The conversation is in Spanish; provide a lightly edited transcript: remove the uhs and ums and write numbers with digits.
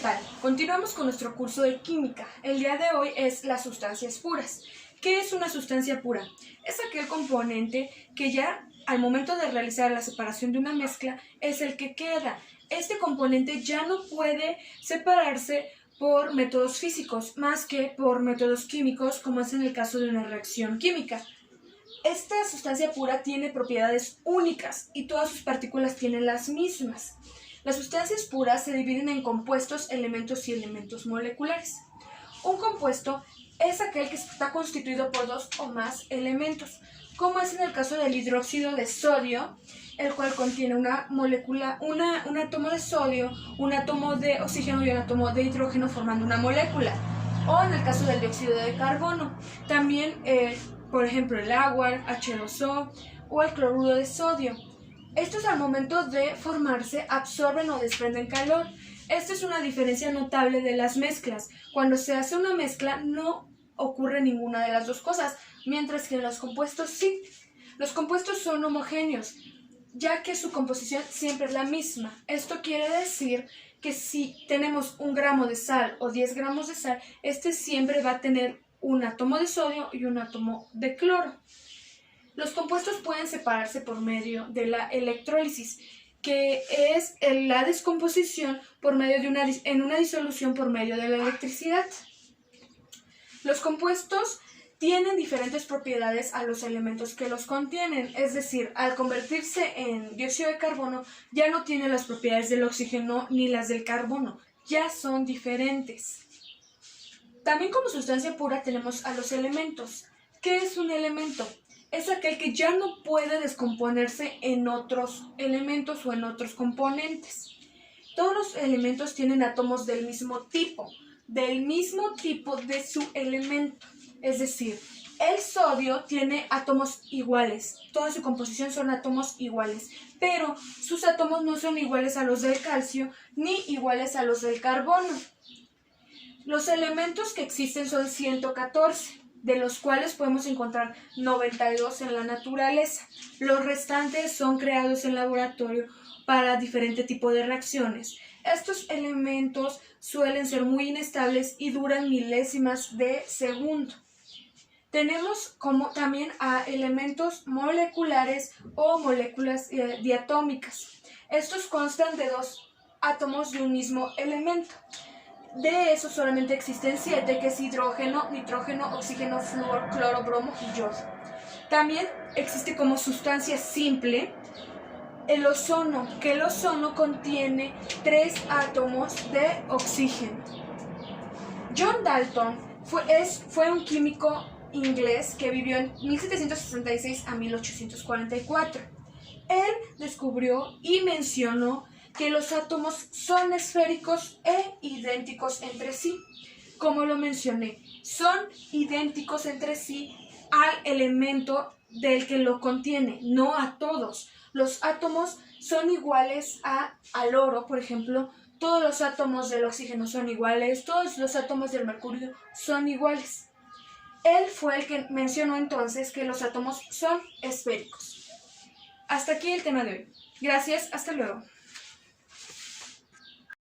tal? Continuamos con nuestro curso de química. El día de hoy es las sustancias puras. ¿Qué es una sustancia pura? Es aquel componente que ya al momento de realizar la separación de una mezcla es el que queda. Este componente ya no puede separarse por métodos físicos más que por métodos químicos, como es en el caso de una reacción química. Esta sustancia pura tiene propiedades únicas y todas sus partículas tienen las mismas. Las sustancias puras se dividen en compuestos, elementos y elementos moleculares. Un compuesto es aquel que está constituido por dos o más elementos, como es en el caso del hidróxido de sodio, el cual contiene una molécula, un átomo de sodio, un átomo de oxígeno y un átomo de hidrógeno formando una molécula. O en el caso del dióxido de carbono, también, por ejemplo, el agua, H2O o el cloruro de sodio. Estos al momento de formarse absorben o desprenden calor. Esta es una diferencia notable de las mezclas. Cuando se hace una mezcla no ocurre ninguna de las dos cosas, mientras que en los compuestos sí. Los compuestos son homogéneos, ya que su composición siempre es la misma. Esto quiere decir que si tenemos 1 gramo de sal o 10 gramos de sal, este siempre va a tener un átomo de sodio y un átomo de cloro. Los compuestos pueden separarse por medio de la electrólisis, que es la descomposición por medio de en una disolución por medio de la electricidad. Los compuestos tienen diferentes propiedades a los elementos que los contienen, es decir, al convertirse en dióxido de carbono ya no tiene las propiedades del oxígeno ni las del carbono, ya son diferentes. También como sustancia pura tenemos a los elementos. ¿Qué es un elemento? Es aquel que ya no puede descomponerse en otros elementos o en otros componentes. Todos los elementos tienen átomos del mismo tipo de su elemento. Es decir, el sodio tiene átomos iguales, toda su composición son átomos iguales, pero sus átomos no son iguales a los del calcio ni iguales a los del carbono. Los elementos que existen son 114. De los cuales podemos encontrar 92 en la naturaleza. Los restantes son creados en laboratorio para diferente tipo de reacciones. Estos elementos suelen ser muy inestables y duran milésimas de segundo. Tenemos también a elementos moleculares o moléculas diatómicas. Estos constan de 2 átomos de un mismo elemento. De esos solamente existen 7, que es hidrógeno, nitrógeno, oxígeno, flúor, cloro, bromo y yodo. También existe como sustancia simple el ozono, que el ozono contiene 3 átomos de oxígeno. John Dalton fue un químico inglés que vivió en 1766 a 1844. Él descubrió y mencionó que los átomos son esféricos e idénticos entre sí. Como lo mencioné, son idénticos entre sí al elemento del que lo contiene, no a todos. Los átomos son iguales al oro, por ejemplo, todos los átomos del oxígeno son iguales, todos los átomos del mercurio son iguales. Él fue el que mencionó entonces que los átomos son esféricos. Hasta aquí el tema de hoy. Gracias, hasta luego.